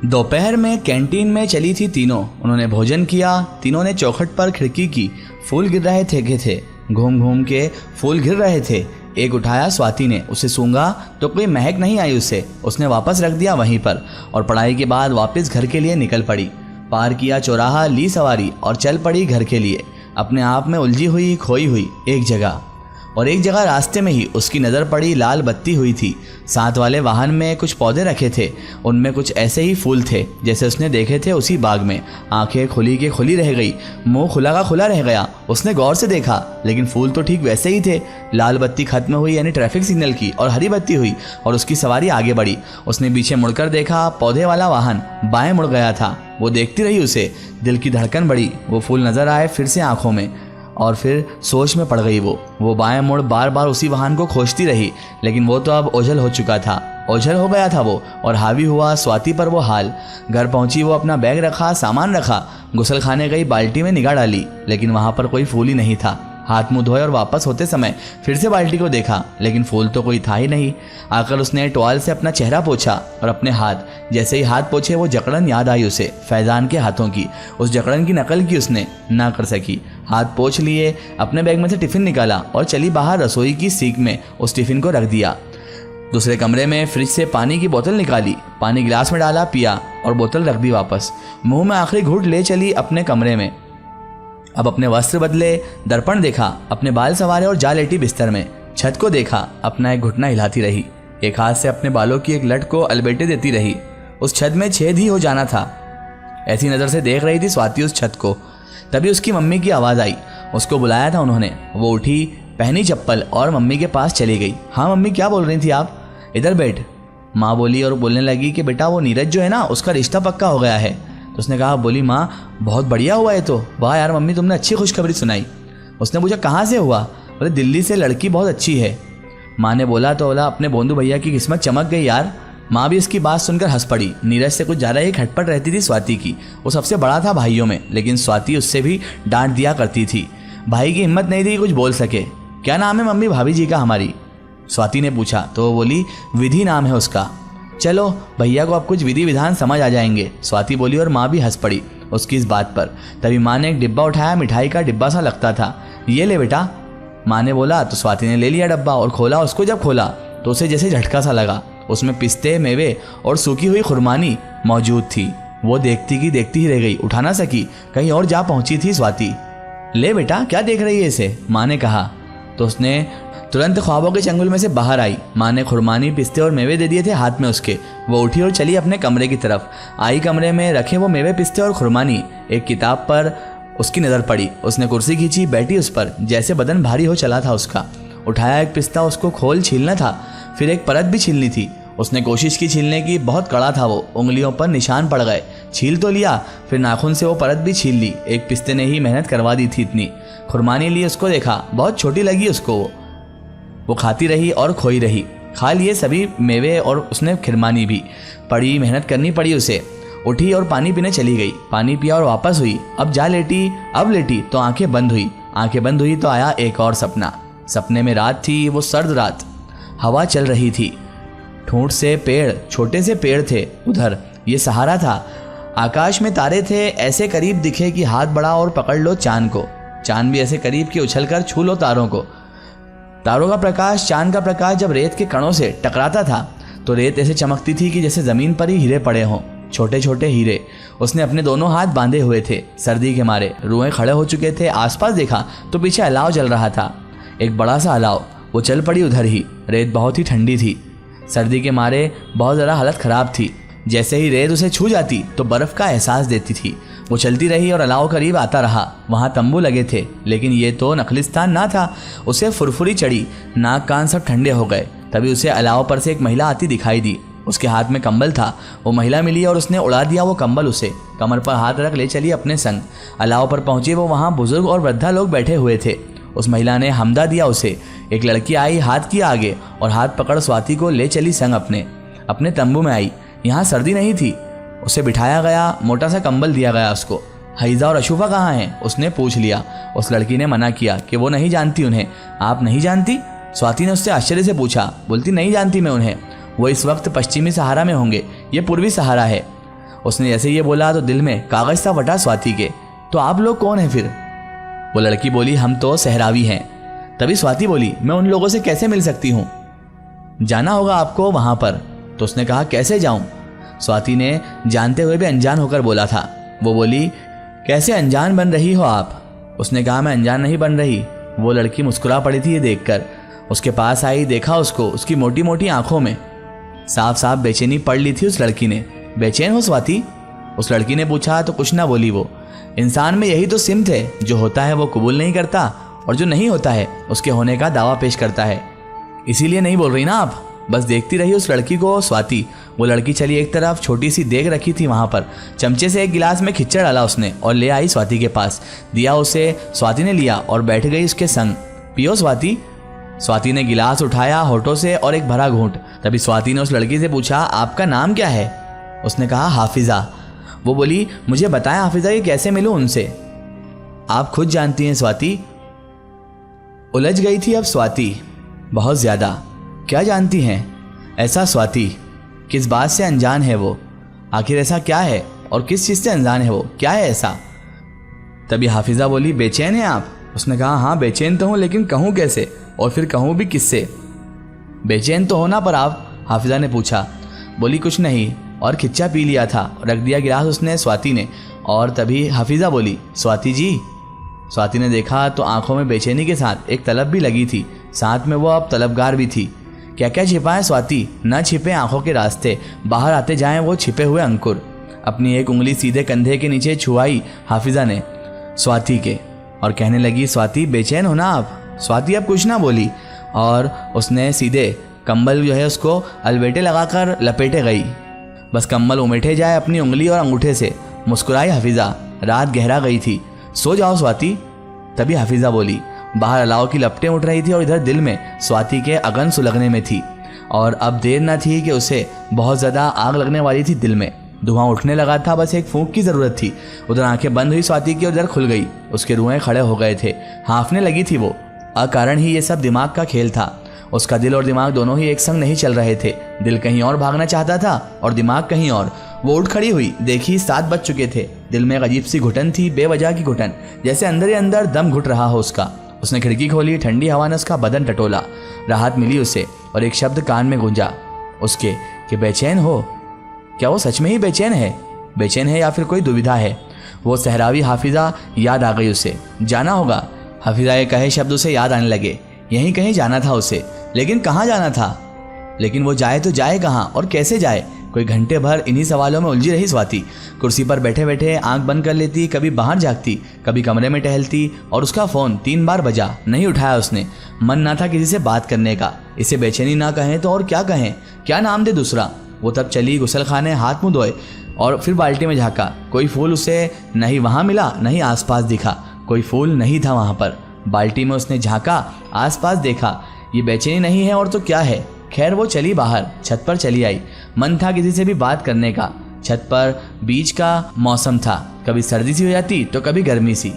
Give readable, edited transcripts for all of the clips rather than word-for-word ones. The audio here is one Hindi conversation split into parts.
दोपहर में कैंटीन में चली थी तीनों। उन्होंने भोजन किया। तीनों ने चौखट पर खिड़की की। फूल गिर रहे थे घूम घूम के फूल गिर रहे थे। एक उठाया स्वाति ने, उसे सूंघा तो कोई महक नहीं आई उसे। उसने वापस रख दिया वहीं पर और पढ़ाई के बाद वापस घर के लिए निकल पड़ी। पार किया चौराहा, ली सवारी और चल पड़ी घर के लिए, अपने आप में उलझी हुई, खोई हुई। एक जगह रास्ते में ही उसकी नज़र पड़ी, लाल बत्ती हुई थी। साथ वाले वाहन में कुछ पौधे रखे थे, उनमें कुछ ऐसे ही फूल थे जैसे उसने देखे थे उसी बाग में। आंखें खुली के खुली रह गई, मुंह खुला का खुला रह गया। उसने गौर से देखा लेकिन फूल तो ठीक वैसे ही थे। लाल बत्ती खत्म हुई यानी ट्रैफिक सिग्नल की, और हरी बत्ती हुई और उसकी सवारी आगे बढ़ी। उसने पीछे मुड़कर देखा, पौधे वाला वाहन बाएं मुड़ गया था। वो देखती रही उसे, दिल की धड़कन बढ़ी। वो फूल नजर आए फिर से आंखों में और फिर सोच में पड़ गई। वो बाएं मुड़ बार बार उसी वाहन को खोजती रही, लेकिन वो तो अब ओझल हो चुका था, ओझल हो गया था वो, और हावी हुआ स्वाति पर वो हाल। घर पहुंची, वो अपना बैग रखा, सामान रखा, गुसल खाने गई, बाल्टी में निगाह डाली, लेकिन वहां पर कोई फूल ही नहीं था। हाथ मुंह धोए और वापस होते समय फिर से बाल्टी को देखा, लेकिन फूल तो कोई था ही नहीं। आकर उसने टॉवल से अपना चेहरा पोंछा और अपने हाथ। जैसे ही हाथ पोंछे वो जकड़न याद आई उसे, फैजान के हाथों की। उस जकड़न की नकल की उसने, ना कर सकी। हाथ पोंछ लिए, अपने बैग में से टिफिन निकाला और चली बाहर रसोई की सीख में उस टिफिन को रख दिया। दूसरे कमरे में फ्रिज से पानी की बोतल निकाली, पानी गिलास में डाला, पिया और बोतल रख दी वापस। मुंह में आखिरी घूंट ले चली अपने कमरे में। अब अपने वस्त्र बदले, दर्पण देखा, अपने बाल संवारे और जा लेटी बिस्तर में। छत को देखा, अपना एक घुटना हिलाती रही, एक हाथ से अपने बालों की एक लट को अलबेटे देती रही। उस छत में छेद ही हो जाना था, ऐसी नज़र से देख रही थी स्वाति उस छत को। तभी उसकी मम्मी की आवाज़ आई, उसको बुलाया था उन्होंने। वो उठी, पहनी चप्पल और मम्मी के पास चली गई। हाँ मम्मी, क्या बोल रही थी आप? इधर बैठ, माँ बोली और बोलने लगी कि बेटा वो नीरज जो है ना, उसका रिश्ता पक्का हो गया है। तो उसने कहा, बोली माँ बहुत बढ़िया हुआ है। तो वाह यार मम्मी, तुमने अच्छी खुशखबरी सुनाई। उसने पूछा कहाँ से हुआ? बोले दिल्ली से, लड़की बहुत अच्छी है। माँ ने बोला तो बोला अपने बोंदू भैया की किस्मत चमक गई यार। माँ भी इसकी बात सुनकर हंस पड़ी। नीरज से कुछ ज़्यादा ही खटपट रहती थी स्वाति की। वो सबसे बड़ा था भाइयों में, लेकिन स्वाति उससे भी डांट दिया करती थी। भाई की हिम्मत नहीं थी कुछ बोल सके। क्या नाम है मम्मी भाभी जी का हमारी? स्वाति ने पूछा तो वो बोली विधि नाम है उसका। चलो भैया को अब कुछ विधि विधान समझ आ जाएंगे, स्वाति बोली और माँ भी हंस पड़ी उसकी इस बात पर। तभी माँ ने एक डिब्बा उठाया, मिठाई का डिब्बा सा लगता था। ये ले बेटा, माँ ने बोला। तो स्वाति ने ले लिया डब्बा और खोला। उसको जब खोला तो उसे जैसे झटका सा लगा। उसमें पिस्ते, मेवे और सूखी हुई खुरमानी मौजूद थी। वो देखती की देखती ही रह गई, उठा ना सकी, कहीं और जा पहुंची थी स्वाति। ले बेटा, क्या देख रही है इसे, माँ ने कहा। तो उसने तुरंत ख्वाबों के चंगुल में से बाहर आई। माँ ने खुरमानी, पिस्ते और मेवे दे दिए थे हाथ में उसके। वो उठी और चली अपने कमरे की तरफ। आई, कमरे में रखे वो मेवे, पिस्ते और खुरमानी। एक किताब पर उसकी नज़र पड़ी। उसने कुर्सी खींची, बैठी उस पर, जैसे बदन भारी हो चला था उसका। उठाया एक पिस्ता, उसको खोल छीलना था, फिर एक परत भी छीलनी थी। उसने कोशिश की छीलने की, बहुत कड़ा था वो, उंगलियों पर निशान पड़ गए। छील तो लिया, फिर नाखून से वो परत भी छील ली। एक पिस्ते ने ही मेहनत करवा दी थी इतनी। खुरमानी ली, उसको देखा, बहुत छोटी लगी उसको। वो खाती रही और खोई रही। खा लिए सभी मेवे और उसने खिरमानी भी। पड़ी, मेहनत करनी पड़ी उसे। उठी और पानी पीने चली गई। पानी पिया और वापस हुई। अब जा लेटी, अब लेटी तो आंखें बंद हुई। आंखें बंद हुई तो आया एक और सपना। सपने में रात थी, वो सर्द रात। हवा चल रही थी। ठूंठ से पेड़, छोटे से पेड़ थे उधर, ये सहारा था। आकाश में तारे थे, ऐसे करीब दिखे कि हाथ बढ़ा और पकड़ लो चांद को। चांद भी ऐसे करीब कि उछल कर छू लो तारों को। तारों का प्रकाश, चांद का प्रकाश जब रेत के कणों से टकराता था तो रेत ऐसे चमकती थी कि जैसे जमीन पर ही हीरे पड़े हों, छोटे छोटे हीरे। उसने अपने दोनों हाथ बांधे हुए थे, सर्दी के मारे रुएं खड़े हो चुके थे। आसपास देखा तो पीछे अलाव जल रहा था, एक बड़ा सा अलाव। वो चल पड़ी उधर ही। रेत बहुत ही ठंडी थी, सर्दी के मारे बहुत ज़्यादा हालत ख़राब थी। जैसे ही रेत उसे छू जाती तो बर्फ़ का एहसास देती थी। वो चलती रही और अलाव करीब आता रहा। वहाँ तंबू लगे थे, लेकिन ये तो नखलिस्तान ना था। उसे फुरफुरी चढ़ी, नाक कान सब ठंडे हो गए। तभी उसे अलाव पर से एक महिला आती दिखाई दी। उसके हाथ में कंबल था। वो महिला मिली और उसने उड़ा दिया वो कंबल उसे। कमर पर हाथ रख ले चली अपने संग। अलाव पर पहुंची वो, वहाँ बुजुर्ग और वृद्धा लोग बैठे हुए थे। उस महिला ने हमदा दिया उसे। एक लड़की आई, हाथ किया आगे और हाथ पकड़ स्वाति को ले चली संग अपने तंबू में आई। यहाँ सर्दी नहीं थी। उसे बिठाया गया, मोटा सा कंबल दिया गया उसको। हईजा और अशूफा कहाँ हैं? उसने पूछ लिया। उस लड़की ने मना किया कि वो नहीं जानती उन्हें। आप नहीं जानती? स्वाति ने उससे आश्चर्य से पूछा। बोलती नहीं जानती मैं उन्हें, वो इस वक्त पश्चिमी सहारा में होंगे, ये पूर्वी सहारा है। उसने जैसे ये बोला तो दिल में कागज सा फटा स्वाति के। तो आप लोग कौन हैं फिर? वो लड़की बोली, हम तो सहरावी हैं। तभी स्वाति बोली, मैं उन लोगों से कैसे मिल सकती हूँ? जाना होगा आपको वहां पर। तो उसने कहा, कैसे जाऊं? स्वाति ने जानते हुए भी अनजान होकर बोला था। वो बोली, कैसे अनजान बन रही हो आप? उसने कहा, मैं अनजान नहीं बन रही। वो लड़की मुस्कुरा पड़ी थी ये देखकर। उसके पास आई, देखा उसको, उसकी मोटी मोटी आंखों में साफ साफ बेचैनी पढ़ ली थी उस लड़की ने। बेचैन हो स्वाति? उस लड़की ने पूछा। तो कुछ ना बोली वो। इंसान में यही तो सिमत है, जो होता है वो कबूल नहीं करता और जो नहीं होता है उसके होने का दावा पेश करता है। इसीलिए नहीं बोल रही ना आप? बस देखती रही उस लड़की को स्वाति। वो लड़की चली एक तरफ, छोटी सी देग रखी थी वहां पर। चमचे से एक गिलास में खिच्चड़ डाला उसने और ले आई स्वाति के पास, दिया उसे। स्वाति ने लिया और बैठ गई उसके संग। पियो स्वाति। स्वाति ने गिलास उठाया होठों से और एक भरा घूंट। तभी स्वाति ने उस लड़की से पूछा, आपका नाम क्या है? उसने कहा, हाफिजा। वो बोली, मुझे बताएं हाफिजा, कि कैसे मिलूं उनसे? आप खुद जानती हैं स्वाति। उलझ गई थी अब स्वाति बहुत ज्यादा। क्या जानती हैं? ऐसा स्वाति, किस बात से अनजान है वो? आखिर ऐसा क्या है और किस चीज से अनजान है वो? क्या है ऐसा? तभी हाफिजा बोली, बेचैन है आप? उसने कहा, हाँ बेचैन तो हूं, लेकिन कहूं कैसे और फिर कहूं भी किससे? बेचैन तो होना पर आप? हाफिजा ने पूछा। बोली, कुछ नहीं, और खिच्चा पी लिया था। रख दिया गिलास उसने स्वाति ने। और तभी हाफिजा बोली, स्वाति जी। स्वाति ने देखा तो आंखों में बेचैनी के साथ एक तलब भी लगी थी, साथ में वो अब तलबगार भी थी। क्या क्या छिपाएं स्वाति? न छिपे आंखों के रास्ते, बाहर आते जाएं वो छिपे हुए अंकुर। अपनी एक उंगली सीधे कंधे के नीचे छुआई हाफिजा ने स्वाति के और कहने लगी, स्वाति बेचैन हो ना आप? स्वाति अब कुछ ना बोली और उसने सीधे कंबल जो है उसको अलबेटे लगाकर लपेटे गई। बस कंबल उमेटे जाए अपनी उंगली और अंगूठे से। मुस्कुराई हाफिजा। रात गहरा गई थी, सो जाओ स्वाति। तभी हाफिजा बोली। बाहर अलाव की लपटें उठ रही थी और इधर दिल में स्वाति के अगन सुलगने में थी। और अब देर न थी कि उसे बहुत ज़्यादा आग लगने वाली थी दिल में। धुआं उठने लगा था, बस एक फूंक की ज़रूरत थी। उधर आंखें बंद हुई स्वाति की और इधर खुल गई। उसके रुएं खड़े हो गए थे, हाँफने लगी थी वो। अकारण ही ये सब दिमाग का खेल था। उसका दिल और दिमाग दोनों ही एक संग नहीं चल रहे थे। दिल कहीं और भागना चाहता था और दिमाग कहीं और। वो उठ खड़ी हुई, देखी 7 बज चुके थे। दिल में एक अजीब सी घुटन थी, बेवजह की घुटन, जैसे अंदर ही अंदर दम घुट रहा हो उसका। उसने खिड़की खोली, ठंडी हवा ने उसका बदन टटोला। राहत मिली उसे और एक शब्द कान में गूंजा उसके कि बेचैन हो। क्या वो सच में ही बेचैन है? बेचैन है या फिर कोई दुविधा है? वो सहरावी हाफिजा याद आ गई उसे। जाना होगा। हाफिजा ये कहे शब्द उसे याद आने लगे। यहीं कहीं जाना था उसे, लेकिन कहाँ जाना था? लेकिन वो जाए तो जाए कहाँ और कैसे जाए? कोई घंटे भर इन्हीं सवालों में उलझी रही स्वाति। कुर्सी पर बैठे बैठे आंख बंद कर लेती, कभी बाहर जागती, कभी कमरे में टहलती। और उसका फ़ोन 3 बार बजा, नहीं उठाया उसने। मन ना था किसी से बात करने का। इसे बेचैनी ना कहें तो और क्या कहें, क्या नाम दे दूसरा। वो तब चली गुसल खाने, हाथ मुँह धोए और फिर बाल्टी में झाँका। कोई फूल उसे नहीं वहाँ मिला, नहीं आसपास दिखा। कोई फूल नहीं था वहाँ पर। बाल्टी में उसने झाँका, आसपास देखा। ये बेचैनी नहीं है और तो क्या है। खैर वो चली बाहर, छत पर चली आई। मन था किसी से भी बात करने का। छत पर बीच का मौसम था, कभी सर्दी सी हो जाती तो कभी गर्मी सी।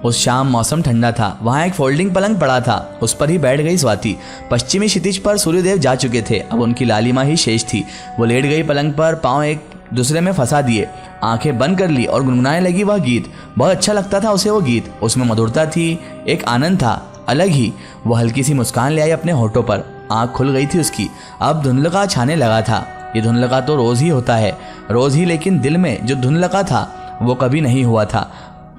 उस शाम मौसम ठंडा था। वहाँ एक फोल्डिंग पलंग पड़ा था, उस पर ही बैठ गई स्वाति। पश्चिमी क्षितिज पर सूर्यदेव जा चुके थे, अब उनकी लालिमा ही शेष थी। वो लेट गई पलंग पर, पाँव एक दूसरे में फंसा दिए, आंखें बंद कर ली और गुनगुनाने लगी वह गीत। बहुत अच्छा लगता था उसे वो गीत। उसमें मधुरता थी, एक आनंद था अलग ही। वो हल्की सी मुस्कान ले आई अपने होठों पर। आंख खुल गई थी उसकी। अब धुंधलका छाने लगा था। ये धुंधलका तो रोज ही होता है, रोज ही, लेकिन दिल में जो धुंधलका था वो कभी नहीं हुआ था।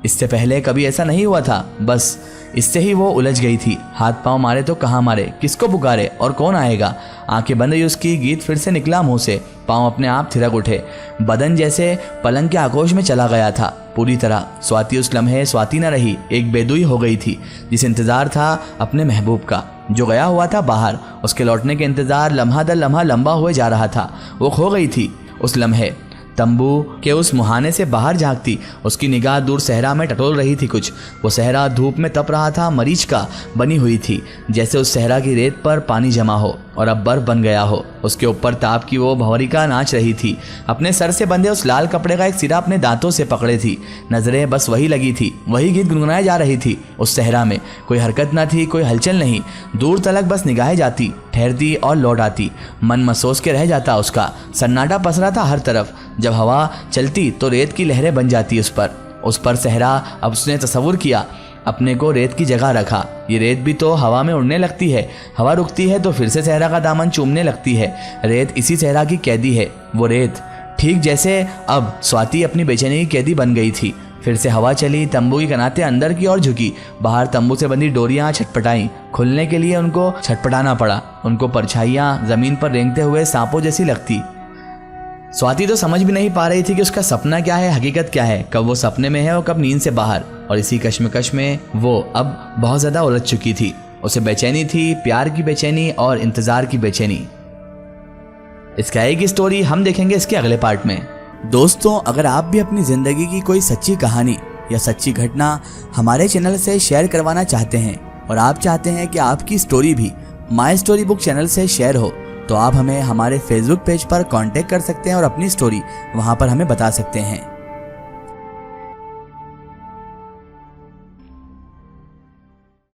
इससे पहले कभी ऐसा नहीं हुआ था। बस इससे ही वो उलझ गई थी। हाथ पांव मारे तो कहाँ मारे, किसको पुकारे और कौन आएगा। आंखें बंद हुई उसकी, गीत फिर से निकला मुंह से। पांव अपने आप थिरक उठे। बदन जैसे पलंग के आगोश में चला गया था पूरी तरह। स्वाति उस लम्हे स्वाति न रही, एक बेदुई हो गई थी जिस इंतजार था अपने महबूब का, जो गया हुआ था बाहर। उसके लौटने के इंतजार लम्हा दर लम्हा लंबा हुए जा रहा था। वो खो गई थी उस लम्हे। तंबू के उस मुहाने से बाहर झांकती उसकी निगाह दूर सहरा में टटोल रही थी कुछ। वो सहरा धूप में तप रहा था, मरीच का बनी हुई थी, जैसे उस सहरा की रेत पर पानी जमा हो और अब बर्फ बन गया हो। उसके ऊपर ताप की वो भंवरिका नाच रही थी। अपने सर से बंधे उस लाल कपड़े का एक सिरा अपने दांतों से पकड़े थी। नजरें बस वही लगी थी, वही गीत गुनगुनाए जा रही थी। उस सहरा में कोई हरकत न थी, कोई हलचल नहीं। दूर तलक बस निगाहें जाती, ठहरती और लौट आती। मन महसूस के रह जाता उसका। सन्नाटा पसरा था हर तरफ। जब हवा चलती तो रेत की लहरें बन जाती उस पर सहरा। अब उसने तसव्वुर किया, अपने को रेत की जगह रखा। ये रेत भी तो हवा में उड़ने लगती है। हवा रुकती है तो फिर से सहरा का दामन चूमने लगती है। रेत इसी सहरा की कैदी है। वो रेत ठीक जैसे अब स्वाति अपनी बेचैनी की कैदी बन गई थी। फिर से हवा चली, तंबू की कनातें अंदर की ओर झुकी। बाहर तंबू से बंधी डोरियां छटपटाई। खुलने के लिए उनको छटपटाना पड़ा। उनको परछाइयां जमीन पर रेंगते हुए सांपों जैसी लगती। स्वाति तो समझ भी नहीं पा रही थी कि उसका सपना क्या है, हकीकत क्या है, कब वो सपने में है और कब नींद से बाहर। और इसी कश्मकश में वो अब बहुत ज्यादा उलझ चुकी थी। उसे बेचैनी थी, प्यार की बेचैनी और इंतजार की बेचैनी। इसका एक स्टोरी हम देखेंगे इसके अगले पार्ट में। दोस्तों, अगर आप भी अपनी जिंदगी की कोई सच्ची कहानी या सच्ची घटना हमारे चैनल से शेयर करवाना चाहते हैं और आप चाहते हैं कि आपकी स्टोरी भी माय स्टोरी बुक चैनल से शेयर हो, तो आप हमें हमारे फेसबुक पेज पर कांटेक्ट कर सकते हैं और अपनी स्टोरी वहां पर हमें बता सकते हैं।